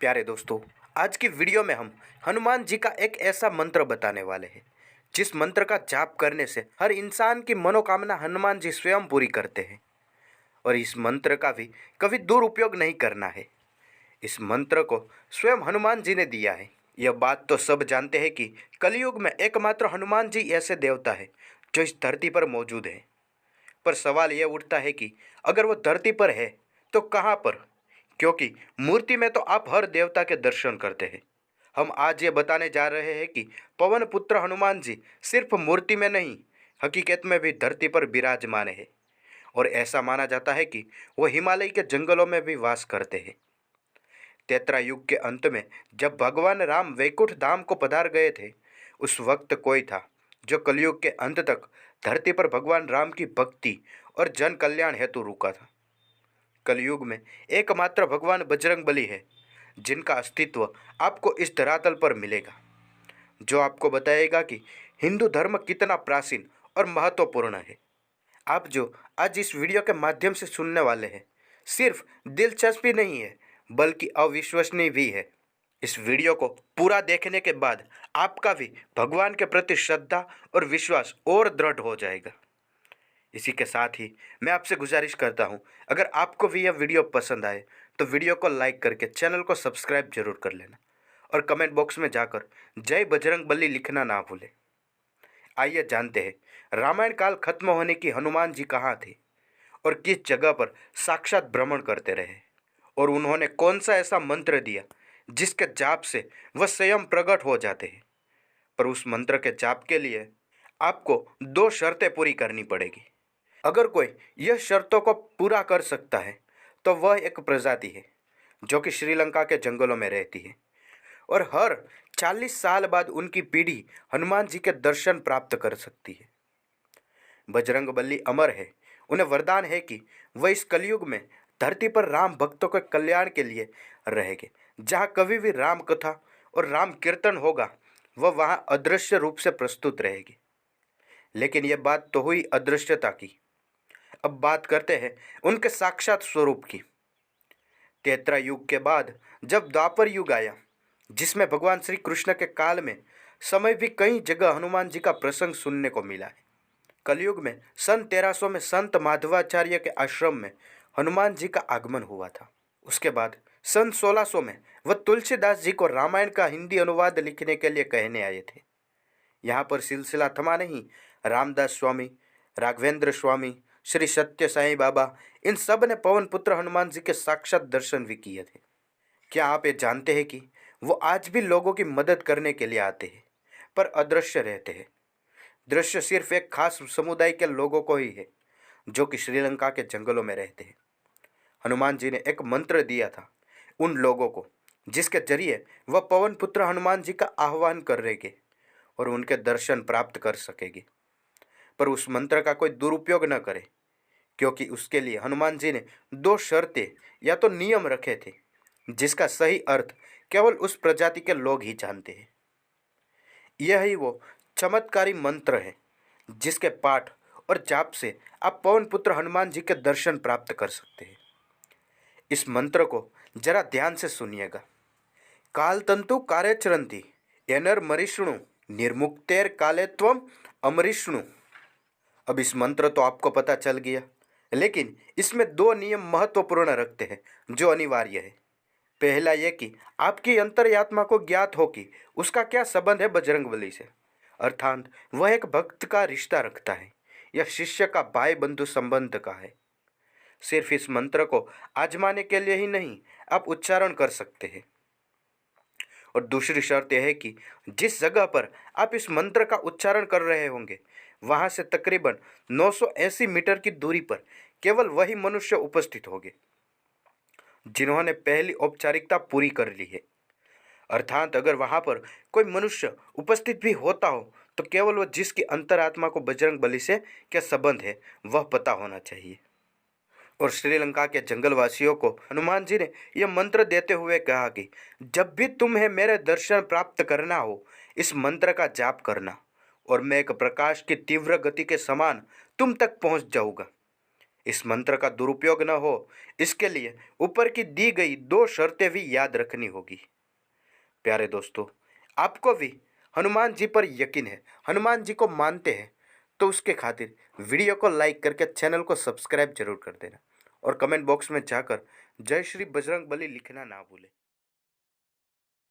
प्यारे दोस्तों, आज की वीडियो में हम हनुमान जी का एक ऐसा मंत्र बताने वाले हैं जिस मंत्र का जाप करने से हर इंसान की मनोकामना हनुमान जी स्वयं पूरी करते हैं। और इस मंत्र का भी कभी दुरुपयोग नहीं करना है। इस मंत्र को स्वयं हनुमान जी ने दिया है। यह बात तो सब जानते हैं कि कलयुग में एकमात्र हनुमान जी ऐसे देवता है जो इस धरती पर मौजूद है। पर सवाल यह उठता है कि अगर वो धरती पर है तो कहाँ पर, क्योंकि मूर्ति में तो आप हर देवता के दर्शन करते हैं। हम आज ये बताने जा रहे हैं कि पवन पुत्र हनुमान जी सिर्फ मूर्ति में नहीं, हकीकत में भी धरती पर विराजमान है। और ऐसा माना जाता है कि वो हिमालय के जंगलों में भी वास करते हैं। त्रेता युग के अंत में जब भगवान राम वैकुंठ धाम को पधार गए थे, उस वक्त कोई था जो कलयुग के अंत तक धरती पर भगवान राम की भक्ति और जन कल्याण हेतु रुका था। कलयुग में एकमात्र भगवान बजरंगबली है जिनका अस्तित्व आपको इस धरातल पर मिलेगा, जो आपको बताएगा कि हिंदू धर्म कितना प्राचीन और महत्वपूर्ण है। आप जो आज इस वीडियो के माध्यम से सुनने वाले हैं, सिर्फ दिलचस्पी नहीं है बल्कि अविश्वसनीय भी है। इस वीडियो को पूरा देखने के बाद आपका भी भगवान के प्रति श्रद्धा और विश्वास और दृढ़ हो जाएगा। इसी के साथ ही मैं आपसे गुजारिश करता हूं, अगर आपको भी यह वीडियो पसंद आए तो वीडियो को लाइक करके चैनल को सब्सक्राइब जरूर कर लेना और कमेंट बॉक्स में जाकर जय बजरंगबली लिखना ना भूलें। आइए जानते हैं रामायण काल खत्म होने की हनुमान जी कहाँ थे और किस जगह पर साक्षात भ्रमण करते रहे, और उन्होंने कौन सा ऐसा मंत्र दिया जिसके जाप से वह स्वयं प्रकट हो जाते हैं। पर उस मंत्र के जाप के लिए आपको दो शर्तें पूरी करनी पड़ेगी। अगर कोई यह शर्तों को पूरा कर सकता है तो वह एक प्रजाति है जो कि श्रीलंका के जंगलों में रहती है और हर 40 साल बाद उनकी पीढ़ी हनुमान जी के दर्शन प्राप्त कर सकती है। बजरंगबली अमर है। उन्हें वरदान है कि वह इस कलयुग में धरती पर राम भक्तों के कल्याण के लिए रहेंगे। जहाँ कभी भी राम कथा और राम कीर्तन होगा, वह वहाँ अदृश्य रूप से प्रस्तुत रहेगी। लेकिन यह बात तो हुई अदृश्यता की। अब बात करते हैं उनके साक्षात स्वरूप की। त्रेता युग के बाद जब द्वापर युग आया, जिसमें भगवान श्री कृष्ण के काल में समय भी कई जगह हनुमान जी का प्रसंग सुनने को मिला है। कलयुग में सन 1300 में संत माधवाचार्य के आश्रम में हनुमान जी का आगमन हुआ था। उसके बाद सन 1600 में वह तुलसीदास जी को रामायण का हिंदी अनुवाद लिखने के लिए कहने आए थे। यहाँ पर सिलसिला थमा नहीं। रामदास स्वामी, राघवेंद्र स्वामी, श्री सत्य साईं बाबा, इन सब ने पवन पुत्र हनुमान जी के साक्षात दर्शन भी किए थे। क्या आप ये जानते हैं कि वो आज भी लोगों की मदद करने के लिए आते हैं, पर अदृश्य रहते हैं। दृश्य सिर्फ एक खास समुदाय के लोगों को ही है जो कि श्रीलंका के जंगलों में रहते हैं। हनुमान जी ने एक मंत्र दिया था उन लोगों को, जिसके जरिए वह पवन पुत्र हनुमान जी का आह्वान करेंगे और उनके दर्शन प्राप्त कर सकेंगे। पर उस मंत्र का कोई दुरुपयोग न करे, क्योंकि उसके लिए हनुमान जी ने दो शर्तें या तो नियम रखे थे जिसका सही अर्थ केवल उस प्रजाति के लोग ही जानते हैं। यही वो चमत्कारी मंत्र है जिसके पाठ और जाप से आप पवन पुत्र हनुमान जी के दर्शन प्राप्त कर सकते हैं। इस मंत्र को जरा ध्यान से सुनिएगा। काल तंतु कार्यचरंती एनर मरिष्णु निर्मुक्तेर काले त्वम अमरिष्णु। अब इस मंत्र तो आपको पता चल गया, लेकिन इसमें दो नियम महत्वपूर्ण रखते हैं जो अनिवार्य है। पहला यह कि आपकी अंतर्यात्मा को ज्ञात हो कि उसका क्या संबंध है बजरंगबली से, अर्थात वह एक भक्त का रिश्ता रखता है या शिष्य का भाई बंधु संबंध का है। सिर्फ इस मंत्र को आजमाने के लिए ही नहीं, आप उच्चारण कर सकते हैं। और दूसरी शर्त यह है कि जिस जगह पर आप इस मंत्र का उच्चारण कर रहे होंगे, वहाँ से तकरीबन 980 मीटर की दूरी पर केवल वही मनुष्य उपस्थित होंगे जिन्होंने पहली औपचारिकता पूरी कर ली है। अर्थात अगर वहाँ पर कोई मनुष्य उपस्थित भी होता हो तो केवल वह जिसकी अंतरात्मा को बजरंगबली से क्या संबंध है वह पता होना चाहिए। और श्रीलंका के जंगलवासियों को हनुमान जी ने यह मंत्र देते हुए कहा कि जब भी तुम्हें मेरे दर्शन प्राप्त करना हो, इस मंत्र का जाप करना और मैं एक प्रकाश की तीव्र गति के समान तुम तक पहुंच जाऊंगा। इस मंत्र का दुरुपयोग न हो, इसके लिए ऊपर की दी गई 2 शर्तें भी याद रखनी होगी। प्यारे दोस्तों, आपको भी हनुमान जी पर यकीन है, हनुमान जी को मानते हैं, तो उसके खातिर वीडियो को लाइक करके चैनल को सब्सक्राइब जरूर कर देना और कमेंट बॉक्स में जाकर जय श्री बजरंग बली लिखना ना भूलें।